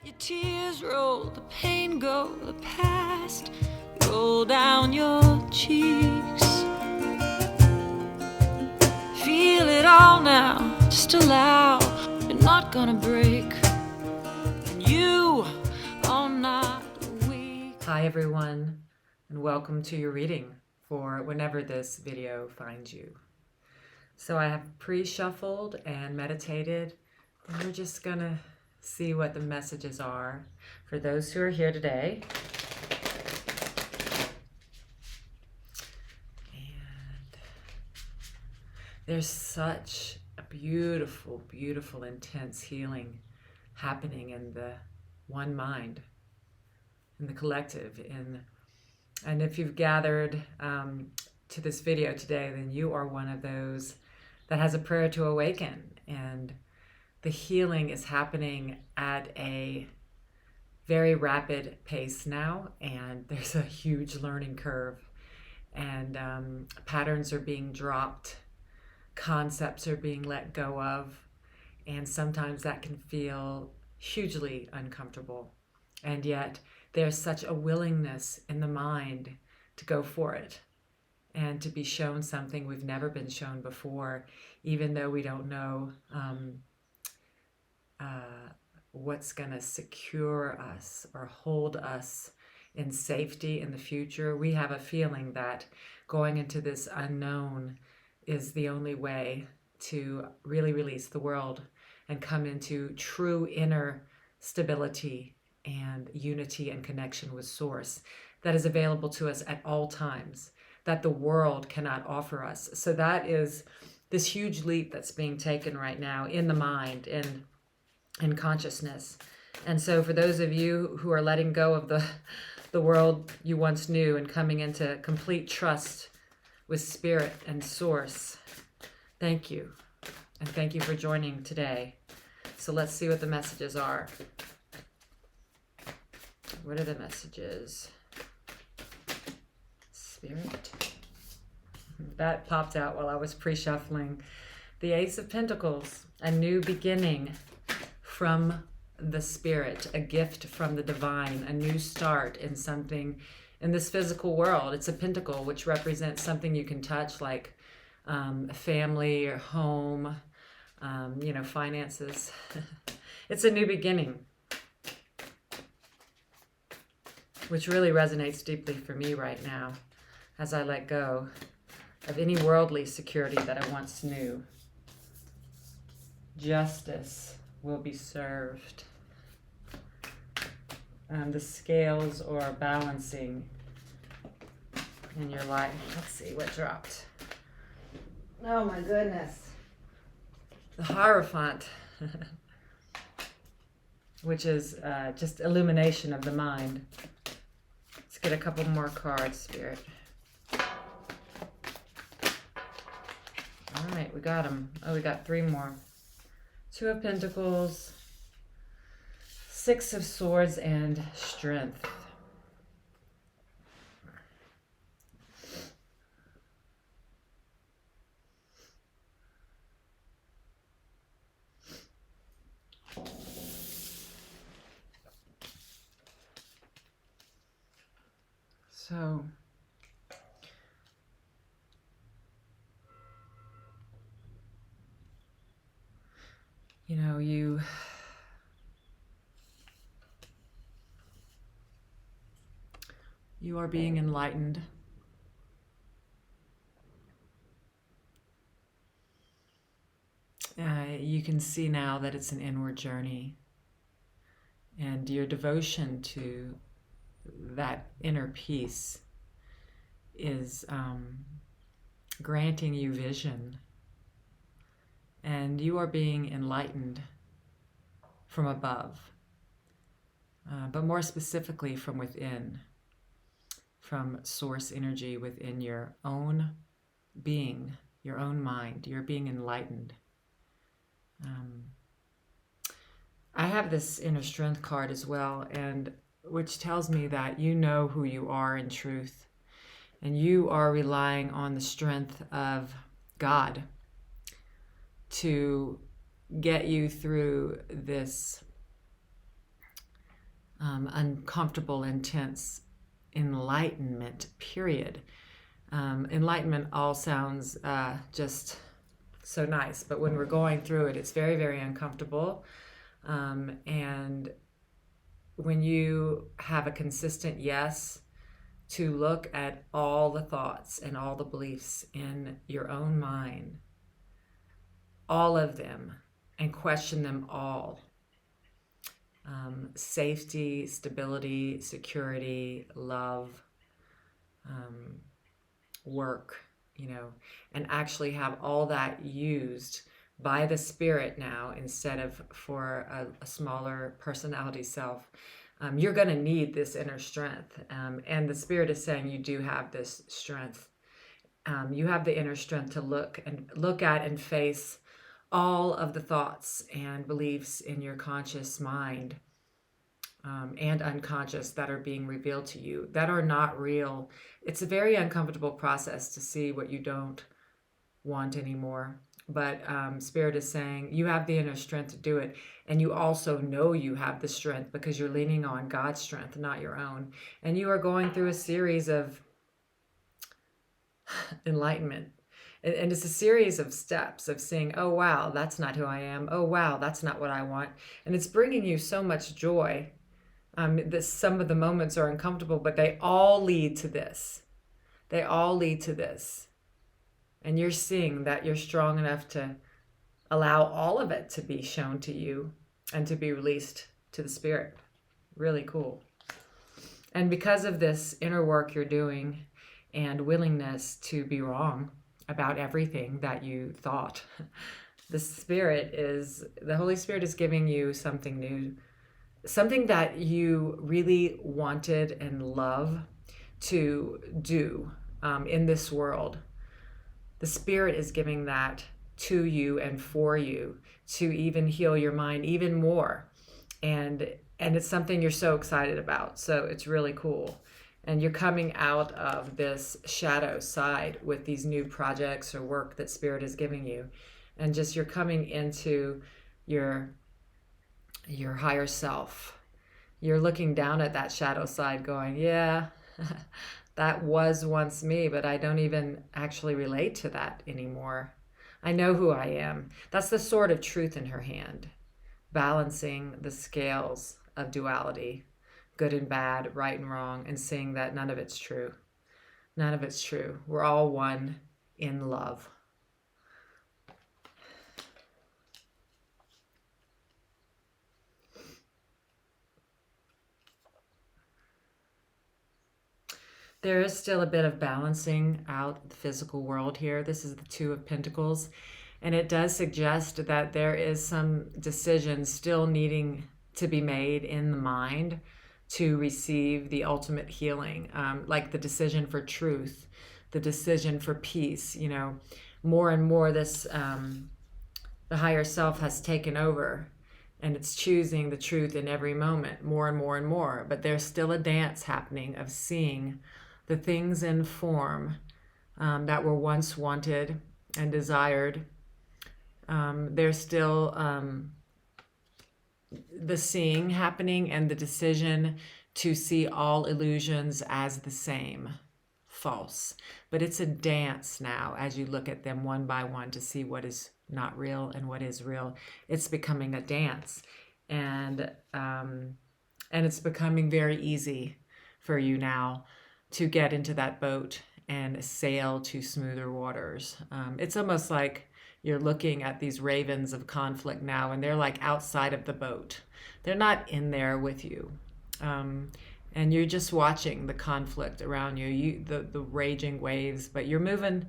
Let your tears roll, the pain go, the past roll down your cheeks. Feel it all now, just allow. You're not gonna break, and you are not weak. Hi everyone, and welcome to your reading for whenever this video finds you. So I have pre-shuffled and meditated, and we're just gonna see what the messages are for those who are here today. And there's such a beautiful, beautiful, intense healing happening in the one mind, in the collective. And if you've gathered to this video today, then you are one of those that has a prayer to awaken. And the healing is happening at a very rapid pace now, and there's a huge learning curve, and patterns are being dropped, concepts are being let go of, and sometimes that can feel hugely uncomfortable. And yet there's such a willingness in the mind to go for it and to be shown something we've never been shown before, even though we don't know what's going to secure us or hold us in safety in the future. We have a feeling that going into this unknown is the only way to really release the world and come into true inner stability and unity and connection with Source that is available to us at all times, that the world cannot offer us. So that is this huge leap that's being taken right now in the mind, in consciousness. And so for those of you who are letting go of the world you once knew and coming into complete trust with Spirit and Source, thank you. And thank you for joining today. So let's see what the messages are. What are the messages? Spirit. That popped out while I was pre-shuffling. The Ace of Pentacles, a new beginning from the Spirit, a gift from the divine, a new start in something in this physical world. It's a pentacle, which represents something you can touch, like family or home, finances. It's a new beginning, which really resonates deeply for me right now as I let go of any worldly security that I once knew. Justice will be served. The scales are balancing in your life. Let's see what dropped. Oh my goodness. The Hierophant, which is just illumination of the mind. Let's get a couple more cards, Spirit. All right, we got them. Oh, we got three more. Two of Pentacles, Six of Swords, and Strength. So, you are being enlightened. You can see now that it's an inward journey, and your devotion to that inner peace is granting you vision, and you are being enlightened from above, but more specifically from within, from Source energy within your own being, your own mind. You're being enlightened. I have this inner strength card as well, and which tells me that you know who you are in truth, and you are relying on the strength of God to get you through this uncomfortable, intense enlightenment period. Enlightenment all sounds just so nice, but when we're going through it, it's very, very uncomfortable. And when you have a consistent yes to look at all the thoughts and all the beliefs in your own mind, all of them, and question them all. Safety, stability, security, love, work, and actually have all that used by the spirit now instead of for a smaller personality self. You're going to need this inner strength. And the spirit is saying you do have this strength. You have the inner strength to look at and face all of the thoughts and beliefs in your conscious mind and unconscious that are being revealed to you that are not real. It's a very uncomfortable process to see what you don't want anymore. But Spirit is saying you have the inner strength to do it. And you also know you have the strength because you're leaning on God's strength, not your own. And you are going through a series of enlightenment. And it's a series of steps of seeing, oh, wow, that's not who I am. Oh, wow, that's not what I want. And it's bringing you so much joy. Some of the moments are uncomfortable, but they all lead to this. They all lead to this. And you're seeing that you're strong enough to allow all of it to be shown to you and to be released to the spirit. Really cool. And because of this inner work you're doing and willingness to be wrong about everything that you thought, the Holy Spirit is giving you something new, something that you really wanted and love to do in this world. The Spirit is giving that to you and for you to even heal your mind even more. And it's something you're so excited about. So it's really cool. And you're coming out of this shadow side with these new projects or work that Spirit is giving you. And just you're coming into your higher self. You're looking down at that shadow side going, yeah, that was once me, but I don't even actually relate to that anymore. I know who I am. That's the sword of truth in her hand, balancing the scales of duality, good and bad, right and wrong, and seeing that none of it's true. None of it's true. We're all one in love. There is still a bit of balancing out the physical world here. This is the Two of Pentacles, and it does suggest that there is some decisions still needing to be made in the mind to receive the ultimate healing, like the decision for truth, the decision for peace. More and more this, the higher self has taken over, and it's choosing the truth in every moment, more and more and more. But there's still a dance happening of seeing the things in form that were once wanted and desired. There's still the seeing happening and the decision to see all illusions as the same, false. But it's a dance now as you look at them one by one to see what is not real and what is real. It's becoming a dance, and it's becoming very easy for you now to get into that boat and sail to smoother waters. It's almost like you're looking at these ravens of conflict now, and they're like outside of the boat. They're not in there with you. And you're just watching the conflict around you, the raging waves, but you're moving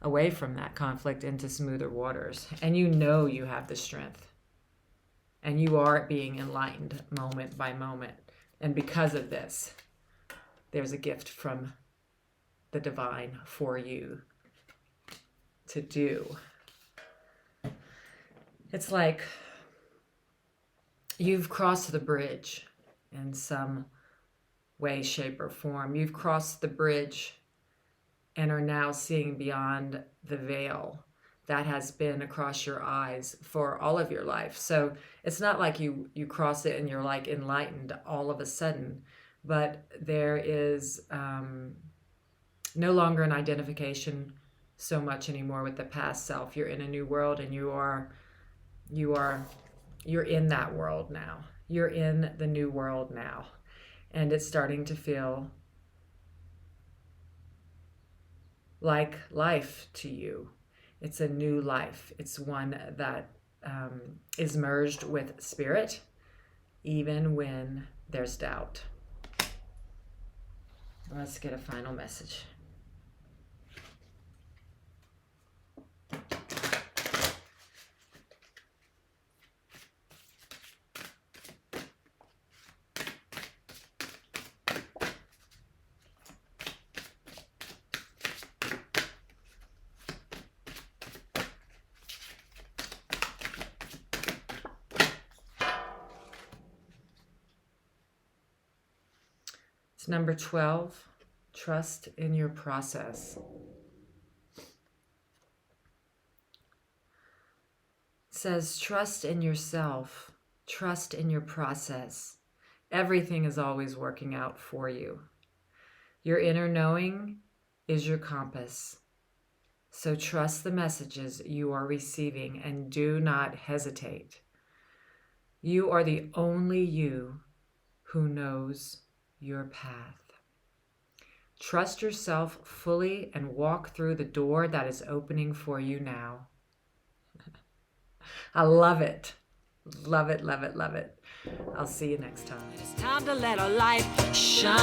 away from that conflict into smoother waters. And you know you have the strength. And you are being enlightened moment by moment. And because of this, there's a gift from the divine for you to do. It's like you've crossed the bridge in some way, shape, or form. You've crossed the bridge and are now seeing beyond the veil that has been across your eyes for all of your life. So it's not like you cross it and you're like enlightened all of a sudden, but there is no longer an identification so much anymore with the past self. You're in a new world, and you're in that world now. You're in the new world now, and it's starting to feel like life to you. It's a new life. It's one that is merged with spirit, even when there's doubt. Let's get a final message. Number 12, trust in your process. It says, trust in yourself, trust in your process. Everything is always working out for you. Your inner knowing is your compass. So trust the messages you are receiving and do not hesitate. You are the only you who knows your path. Trust yourself fully and walk through the door that is opening for you now. I love it. Love it, love it, love it. I'll see you next time. It's time to let our light shine.